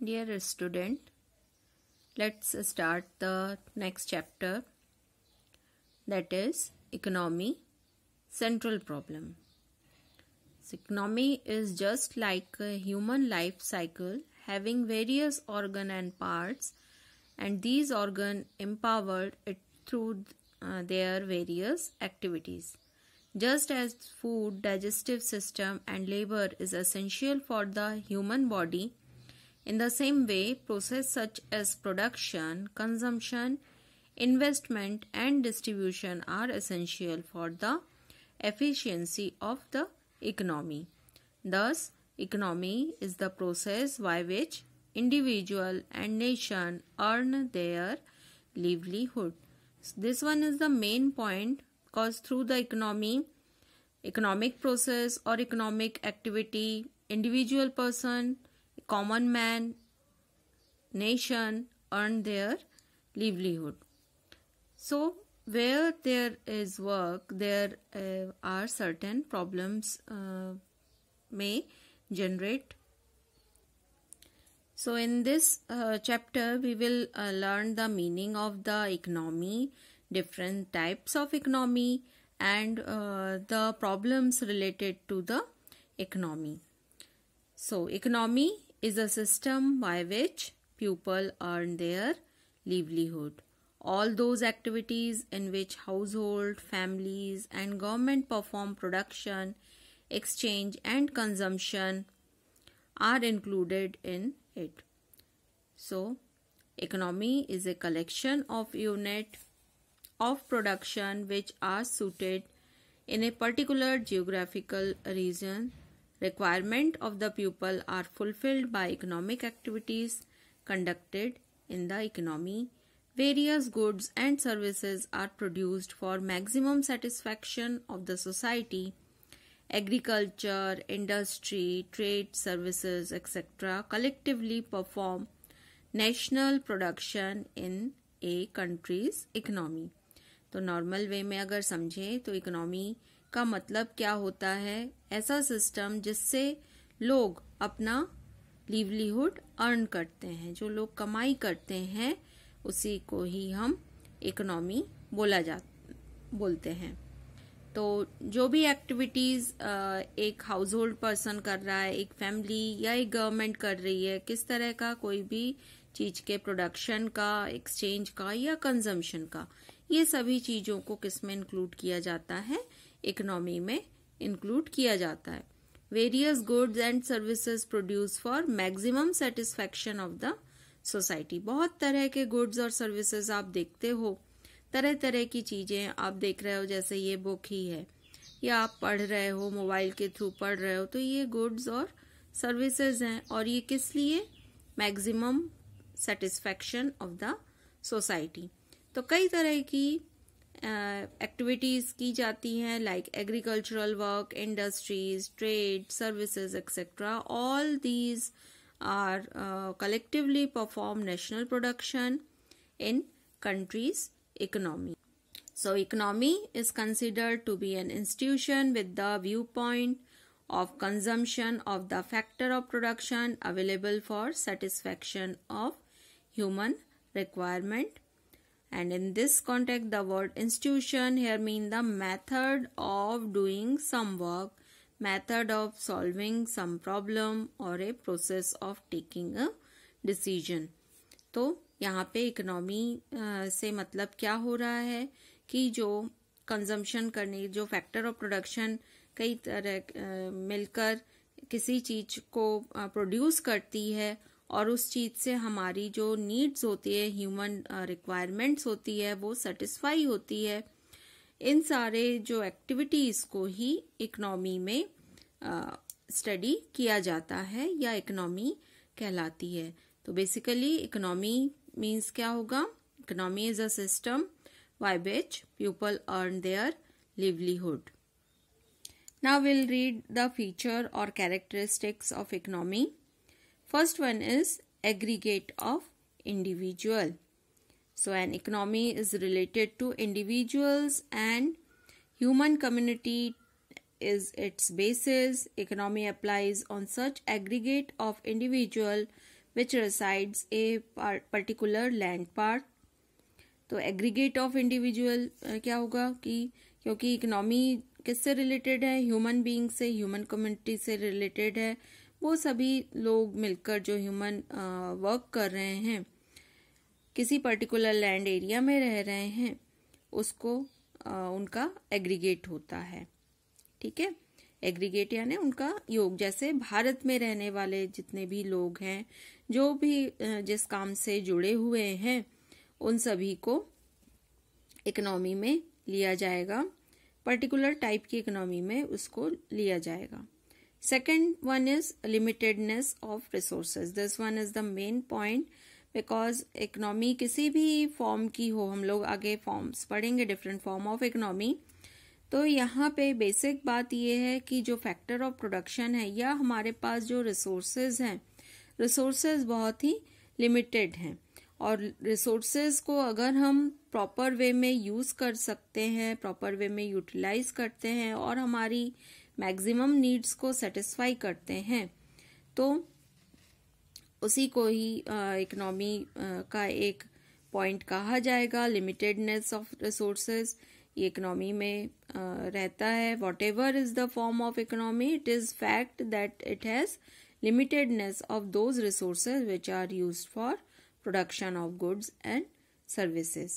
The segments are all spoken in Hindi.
Dear student, let's start the next chapter, that is economy, central problem. So, economy is just like a human life cycle having various organ and parts, and these organ empowered it through their various activities. Just as food, digestive system and labor is essential for the human body, in the same way, processes such as production, consumption, investment and distribution are essential for the efficiency of the economy. Thus, economy is the process by which individual and nation earn their livelihood. So this one is the main point, because through the economic process or economic activity, individual person, common man, nation earn their livelihood. So where there is work, there are certain problems may generate. So in this chapter we will learn the meaning of the economy, different types of economy, and the problems related to the economy. So economy is a system by which people earn their livelihood. All those activities in which household, families and government perform production, exchange and consumption are included in it. So, economy is a collection of units of production which are suited in a particular geographical region. Requirement of the people are fulfilled by economic activities conducted in the economy. Various goods and services are produced for maximum satisfaction of the society. Agriculture, industry, trade, services, etc. collectively perform national production in a country's economy. तो नॉर्मल वे में अगर समझें तो इकोनॉमी का मतलब क्या होता है? ऐसा सिस्टम जिससे लोग अपना लिवलीहुड अर्न करते हैं, जो लोग कमाई करते हैं उसी को ही हम इकोनॉमी बोलते हैं। तो जो भी एक्टिविटीज़ एक हाउस होल्ड पर्सन कर रहा है, एक फैमिली या एक गवर्नमेंट कर रही है, किस तरह का कोई भी चीज़ के प्रोडक्शन का, एक्सचेंज का या कंजम्पशन का, ये सभी चीज़ों को किस में इंक्लूड किया जाता है? इकोनॉमी में इंक्लूड किया जाता है। Various goods and services produce for maximum satisfaction of the society. बहुत तरह के गुड्स और सर्विसेज आप देखते हो, तरह तरह की चीज़ें आप देख रहे हो, जैसे ये बुक ही है या आप पढ़ रहे हो, मोबाइल के थ्रू पढ़ रहे हो, तो ये गुड्स और सर्विसेज हैं। और ये किस लिए? Maximum satisfaction of the society. तो कई तरह की एक्टिविटीज़ की जाती हैं, like agricultural work, industries, trade, services etcetera. All these are collectively perform national production in country's economy. So economy is considered to be an institution with the viewpoint of consumption of the factor of production available for satisfaction of human requirement. And in this context, the word institution here means the method of doing some work, method of solving some problem or a process of taking a decision. तो यहाँ पे इकोनॉमी से मतलब क्या हो रहा है कि जो कंजम्पशन करने, जो फैक्टर ऑफ प्रोडक्शन कई तरह मिलकर किसी चीज को प्रोड्यूस करती है और उस चीज से हमारी जो नीड्स होती है, ह्यूमन रिक्वायरमेंट्स होती है, वो सेटिस्फाई होती है। इन सारे जो एक्टिविटीज को ही इकोनॉमी में स्टडी किया जाता है या इकोनॉमी कहलाती है। तो बेसिकली इकोनॉमी मीन्स क्या होगा? Economy is a system by which people earn their livelihood. Now will read the feature और characteristics of economy. First one is aggregate of individual. So an economy is related to individuals and human community is its basis. Economy applies on such aggregate of individual which resides a particular land part. तो एग्रीगेट ऑफ इंडिविजुअल क्या होगा कि क्योंकि इकोनॉमी किससे रिलेटेड है, ह्यूमन बीइंग से, ह्यूमन कम्युनिटी से रिलेटेड है, वो सभी लोग मिलकर जो ह्यूमन वर्क कर रहे हैं, किसी पर्टिकुलर लैंड एरिया में रह रहे हैं, उसको उनका एग्रीगेट होता है। ठीक है, एग्रीगेट यानी उनका योग। जैसे भारत में रहने वाले जितने भी लोग हैं, जो भी जिस काम से जुड़े हुए हैं, उन सभी को इकोनॉमी में लिया जाएगा, पर्टिकुलर टाइप की इकोनॉमी में उसको लिया जाएगा। Second one is limitedness of resources. This one is the main point, because economy किसी भी फॉर्म की हो, हम लोग आगे फॉर्म्स पढ़ेंगे, डिफरेंट फॉर्म ऑफ इकोनॉमी। तो यहाँ पे बेसिक बात यह है कि जो फैक्टर ऑफ प्रोडक्शन है या हमारे पास जो रिसोर्सेज हैं, रिसोर्सेज बहुत ही लिमिटेड हैं, और रिसोर्सेज को अगर हम प्रॉपर वे में यूज कर सकते हैं, प्रॉपर वे में यूटिलाइज करते हैं और हमारी मैक्सिमम नीड्स को सेटिस्फाई करते हैं, तो उसी को ही इकोनॉमी का एक पॉइंट कहा जाएगा, लिमिटेडनेस ऑफ रिसोर्सेज। ये इकोनॉमी में रहता है। Whatever is the form of economy, it is fact that it has limitedness of those resources which are used for production of goods and services.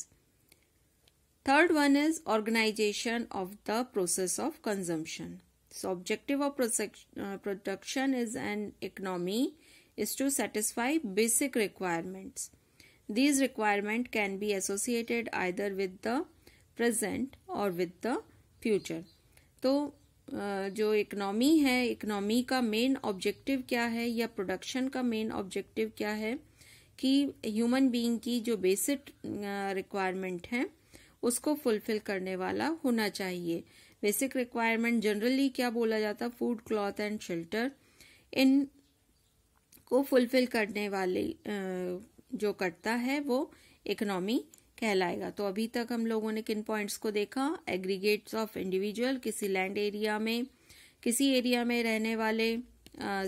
Third one is organization of the process of consumption. So objective of production is an economy is to satisfy basic requirements. These requirements can be associated either with the present or with the future. तो जो इकोनॉमी है, इकोनॉमी का मेन ऑब्जेक्टिव क्या है या प्रोडक्शन का मेन ऑब्जेक्टिव क्या है कि ह्यूमन बीइंग की जो बेसिक रिक्वायरमेंट है उसको फुलफिल करने वाला होना चाहिए। बेसिक रिक्वायरमेंट जनरली क्या बोला जाता है, फूड, क्लॉथ एंड शेल्टर, इन को फुलफिल करने वाले जो करता है वो इकोनॉमी कहलाएगा। तो अभी तक हम लोगों ने किन पॉइंट्स को देखा, एग्रीगेट्स ऑफ इंडिविजुअल, किसी लैंड एरिया में, किसी एरिया में रहने वाले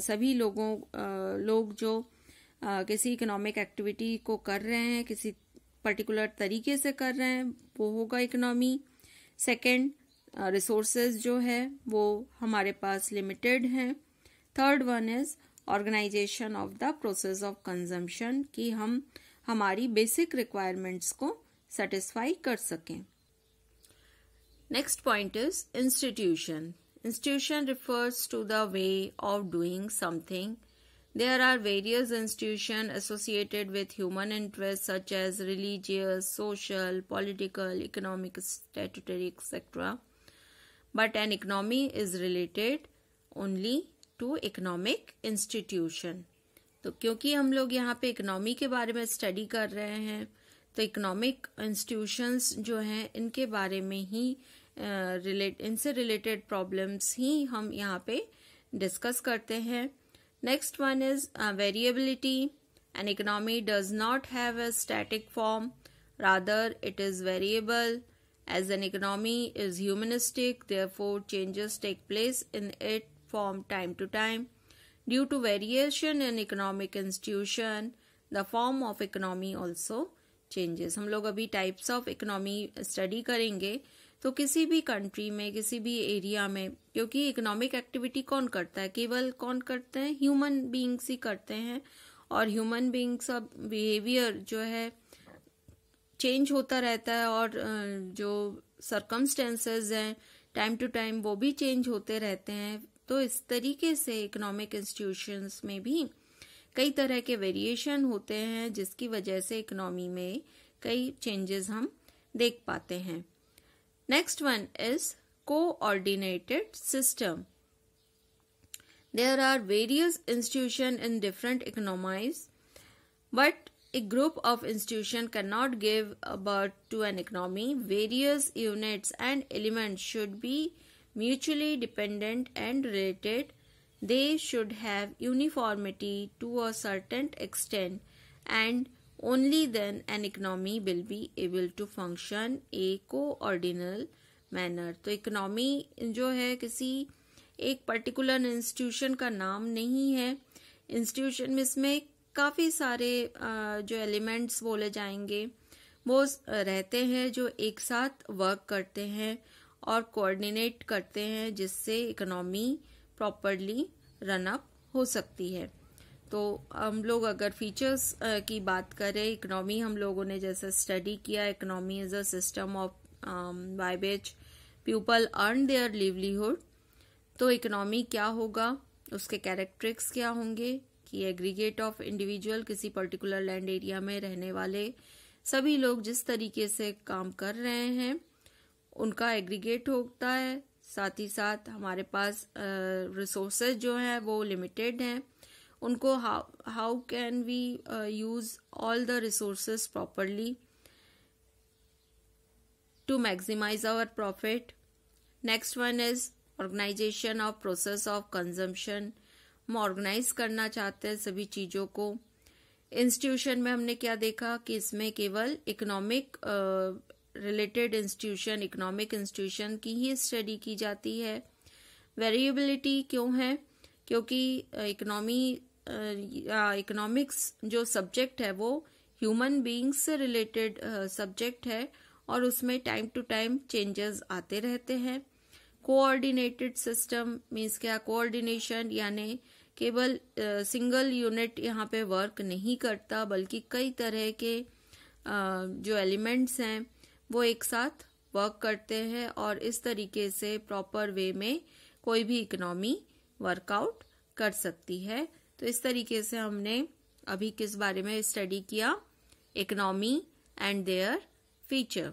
सभी लोग जो किसी इकोनॉमिक एक्टिविटी को कर रहे हैं, किसी पर्टिकुलर तरीके से कर रहे हैं, वो होगा इकोनॉमी। सेकंड, रिसोर्सेज जो है वो हमारे पास लिमिटेड हैं। Third one is organisation of the process of consumption, कि हम हमारी बेसिक रिक्वायरमेंट्स को सेटिस्फाई कर सकें। Next point is institution. Institution refers to the way of doing something. There are various institutions associated with human interests such as religious, social, political, economic, statutory, etc. But an economy is related only to economic institution. तो क्योंकि हम लोग यहाँ पे इकोनॉमी के बारे में स्टडी कर रहे हैं, तो इकोनॉमिक इंस्टीट्यूशंस जो हैं इनके बारे में ही इनसे रिलेटेड प्रॉब्लम्स ही हम यहाँ पे डिस्कस करते हैं। Next one is variability. An economy does not have a static form, rather it is variable. As an economy is humanistic, therefore changes take place in it from time to time. Due to variation in economic institution, the form of economy also changes. हम लोग अभी types of economy study करेंगे, तो किसी भी कंट्री में, किसी भी एरिया में, क्योंकि इकोनॉमिक एक्टिविटी कौन करता है, केवल कौन करते हैं, ह्यूमन बीइंग्स ही करते हैं, और ह्यूमन बीइंग्स का बिहेवियर जो है चेंज होता रहता है, और जो सर्कमस्टेंसेस हैं टाइम टू टाइम वो भी चेंज होते रहते हैं। तो इस तरीके से इकोनॉमिक इंस्टीट्यूशंस में भी कई तरह के वेरिएशन होते हैं, जिसकी वजह से इकोनॉमी में कई चेंजेस हम देख पाते हैं। Next one is coordinated system. There are various institutions in different economies, but a group of institutions cannot give birth to an economy. Various units and elements should be mutually dependent and related. They should have uniformity to a certain extent, and only then an economy will be able to function a coordinal manner. तो इकोनॉमी जो है किसी एक पर्टिकुलर इंस्टीट्यूशन का नाम नहीं है। इंस्टीट्यूशन में इसमें काफ़ी सारे जो एलिमेंट्स बोले जाएंगे वो रहते हैं जो एक साथ वर्क करते हैं और कोऑर्डिनेट करते हैं, जिससे इकोनॉमी प्रॉपरली रन अप हो सकती है। तो हम लोग अगर फीचर्स की बात करें, इकोनॉमी हम लोगों ने जैसे स्टडी किया, economy is a system of bye which people earn their livelihood. तो इकोनॉमी क्या होगा, उसके कैरेक्टरिस्टिक्स क्या होंगे कि एग्रीगेट ऑफ इंडिविजुअल, किसी पर्टिकुलर लैंड एरिया में रहने वाले सभी लोग जिस तरीके से काम कर रहे हैं उनका एग्रीगेट होता है। साथ ही साथ हमारे पास रिसोर्सेज जो हैं वो लिमिटेड हैं, उनको how can we use all the resources properly to maximise our profit. Next one is organisation of process of consumption. हम ऑर्गेनाइज करना चाहते हैं सभी चीज़ों को। इंस्टीट्यूशन में हमने क्या देखा कि इसमें केवल economic related institution, economic institution की ही स्टडी की जाती है। वेरिएबिलिटी क्यों है, क्योंकि इकोनॉमिक्स जो सब्जेक्ट है वो ह्यूमन बीइंग्स से रिलेटेड सब्जेक्ट है और उसमें टाइम टू टाइम चेंजेस आते रहते हैं। कोऑर्डिनेटेड सिस्टम मीन्स क्या, कोऑर्डिनेशन यानी केवल सिंगल यूनिट यहाँ पे वर्क नहीं करता, बल्कि कई तरह के जो एलिमेंट्स हैं वो एक साथ वर्क करते हैं और इस तरीके से प्रॉपर वे में कोई भी इकोनॉमी वर्कआउट कर सकती है। तो इस तरीके से हमने अभी किस बारे में स्टडी किया, इकोनॉमी एंड देयर फीचर।